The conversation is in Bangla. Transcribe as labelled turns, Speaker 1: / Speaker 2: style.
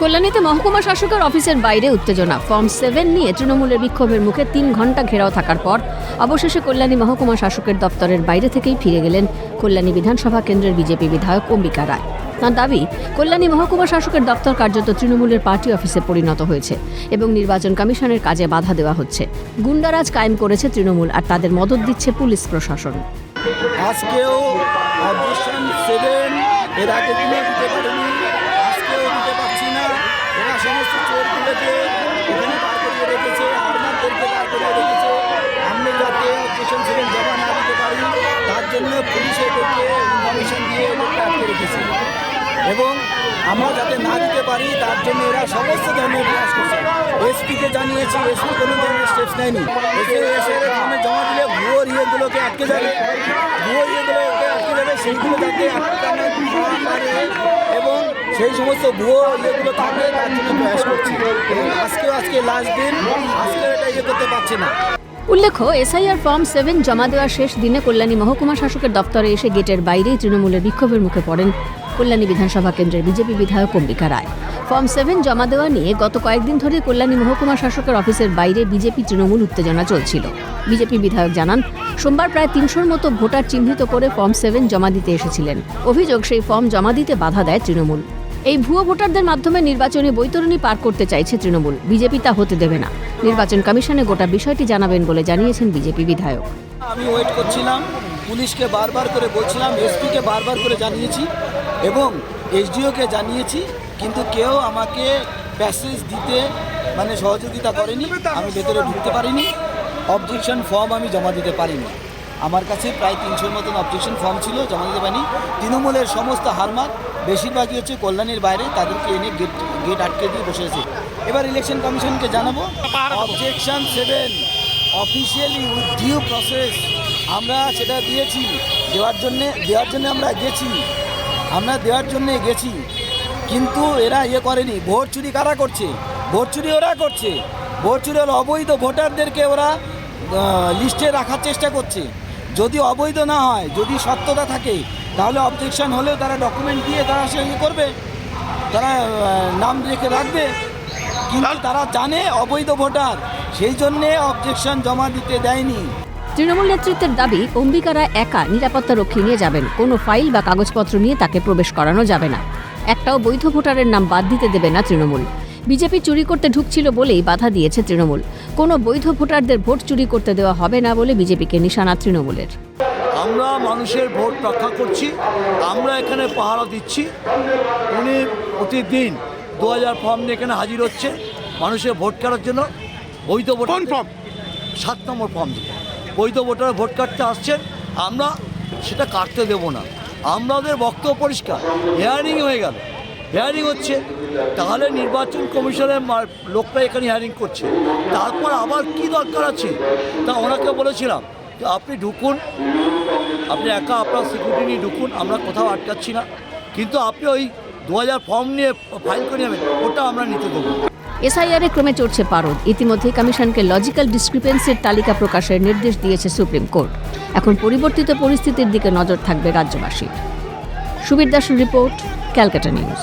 Speaker 1: কল্যাণীতে মহকুমা শাসকের অফিসের বাইরে উত্তেজনা। ফর্ম 7 নিয়ে তৃণমূলের বিক্ষোভের মুখে 3 ঘণ্টা ঘেরাও থাকার পর অবশেষে কল্যাণী মহকুমা শাসকের দপ্তরের বাইরে থেকেই ফিরে গেলেন কল্যাণী বিধানসভা কেন্দ্রের বিজেপি বিধায়ক অম্বিকা রায়। তাঁর দাবি, কল্যাণী মহকুমা শাসকের দপ্তর কার্যত তৃণমূলের পার্টি অফিসে পরিণত হয়েছে এবং নির্বাচন কমিশনের কাজে বাধা দেওয়া হচ্ছে। গুন্ডারাজ কায়েম করেছে তৃণমূল, আর তাদের মদত দিচ্ছে পুলিশ প্রশাসন।
Speaker 2: আজকেও অবজেকশন 7 এর আগে দিনে দিতে পারেনি, আজকেও দিতে পারছি না। এরা সমস্ত চোরগুলোকে এখানে বার করিয়ে রেখেছে, হরমানদেরকে বার করিয়ে রেখেছে। আমরা যাতে অবজেকশন 7 জমা না দিতে পারি তার জন্য পুলিশ এদেরকে ইনফরমেশন দিয়ে এদেরকে আটকে রেখেছে এবং আমরা যাতে না দিতে পারি তার জন্য এরা সমস্ত ধরনের প্রয়াস করছে। এসপিকে জানিয়েছি, এসপি কোনো ধরনের স্টেপস নেয়নি। এসে এখানে জমা দিলে ভুয়ো ইয়েগুলোকে আটকে যাবে, সেইগুলো যাতে আটকানো না পারে এবং সেই সমস্ত ভুয়ো ইয়েগুলো থাকে তার জন্য প্রয়াস করছি। এবং আজকে লাস্ট দিন, আজকে এটা ইয়ে করতে পারছে না।
Speaker 1: উল্লেখ্য, এসআইআর ফর্ম 7 জমা দেওয়ার শেষ দিনে কল্যাণী মহকুমা শাসকের দপ্তরে এসে গেটের বাইরেই তৃণমূলের বিক্ষোভের মুখে পড়েন কল্যাণী বিধানসভা কেন্দ্রের বিজেপি বিধায়ক অম্বিকা রায়। ফর্ম 7 জমা দেওয়া নিয়ে গত কয়েকদিন ধরে কল্যাণী মহকুমা শাসকের অফিসের বাইরে বিজেপি তৃণমূল উত্তেজনা চলছিল। বিজেপি বিধায়ক জানান, সোমবার প্রায় 300-র মতো ভোটার চিহ্নিত করে ফর্ম 7 জমা দিতে এসেছিলেন। অভিযোগ, সেই ফর্ম জমা দিতে বাধা দেয় তৃণমূল। এই ভুয়ো ভোটারদের মাধ্যমে নির্বাচনী বৈতরণী পার করতে চাইছে তৃণমূল। বিজেপি তা হতে দেবে না। নির্বাচন কমিশনে গোটা বিষয়টি জানাবেন বলে জানিয়েছেন বিজেপি বিধায়ক।
Speaker 2: আমি ওয়েট করছিলাম, পুলিশকে বারবার করে বলছিলাম, এসপিকে বারবার করে জানিয়েছি এবং এসডিওকে জানিয়েছি, কিন্তু কেউ আমাকে প্যাসেজ দিতে সহযোগিতা করেনি। আমি ভেতরে ঢুকতে পারিনি, অবজেকশন ফর্ম আমি জমা দিতে পারিনি। আমার কাছে প্রায় 300-র মতন অবজেকশন ফর্ম ছিল, জমা দিতে পারিনি। তৃণমূলের সমস্ত হারমাত বেশিরভাগই হচ্ছে কল্যাণীর বাইরে, তাদেরকে এনে গেট আটকে দিয়ে বসেছে। এবার ইলেকশন কমিশনকে জানাবো, objection 7 officially with due process আমরা সেটা দিয়েছি, দেওয়ার জন্য আমরা গেছি, কিন্তু এরা করেনি। ভোট চুরি কারা করছে? ভোট চুরি ওরা করছে। ভোট চুরি হলো অবৈধ ভোটারদেরকে ওরা লিস্টে রাখার চেষ্টা করছে। যদি অবৈধ না হয়, যদি সত্যতা থাকে, তাহলে অবজেকশন হলেও তারা ডকুমেন্ট দিয়ে তারা সে করবে, তারা নাম রেখে রাখবে। কিন্তু তারা জানে অবৈধ ভোটার, সেই জন্যে অবজেকশন জমা দিতে দেয়নি।
Speaker 1: তৃণমূল নেতৃত্বের দাবি, অম্বিকা রায় একা নিরাপত্তা রক্ষী নিয়ে যাবেন, কোনো ফাইল বা কাগজপত্র নিয়ে তাকে প্রবেশ করানো যাবে না। একটাও বৈধ ভোটারের নাম বাদ দিতে দেবে না তৃণমূল। বিজেপি চুরি করতে ঢুকছিল বলেই বাধা দিয়েছে তৃণমূল। কোনো বৈধ ভোটারদের ভোট চুরি করতে দেওয়া হবে না বলে বিজেপিকে নিশানা তৃণমূলের।
Speaker 3: আমরা মানুষের ভোট রক্ষা করছি, আমরা এখানে পাহারা দিচ্ছি। উনি প্রতিদিন 2000 ফর্ম নিয়ে এখানে হাজির হচ্ছে মানুষের ভোট কাটার জন্য। বৈধ ভোট ফর্ম 7 নম্বর ফর্ম দিয়ে বৈধ ভোটার ভোট কাটতে আসছেন, আমরা সেটা কাটতে দেব না। আমাদের বক্তব্য পরিষ্কার, হিয়ারিং হয়ে গেল, হিয়ারিং হচ্ছে, তাহলে নির্বাচন কমিশনের লোকরা এখানে হিয়ারিং করছে, তারপর আবার কি দরকার আছে? তা ওনাকে বলেছিলাম যে আপনি ঢুকুন, আপনি একা আপনার সিকিউরিটি নিয়ে ঢুকুন, আমরা কোথাও আটকাচ্ছি না, কিন্তু আপনি ওই 2000 ফর্ম নিয়ে ফাইল করে যাবেন, ওটা আমরা নিতে দেবো।
Speaker 1: এসআইআরে ক্রমে চড়ছে পারদ। ইতিমধ্যে কমিশনকে লজিক্যাল ডিসক্রিপেন্সির তালিকা প্রকাশের নির্দেশ দিয়েছে সুপ্রিম কোর্ট। এখন পরিবর্তিত পরিস্থিতির দিকে নজর থাকবে রাজ্যবাসীর। সুবীর দাসের রিপোর্ট, ক্যালকাটা নিউজ।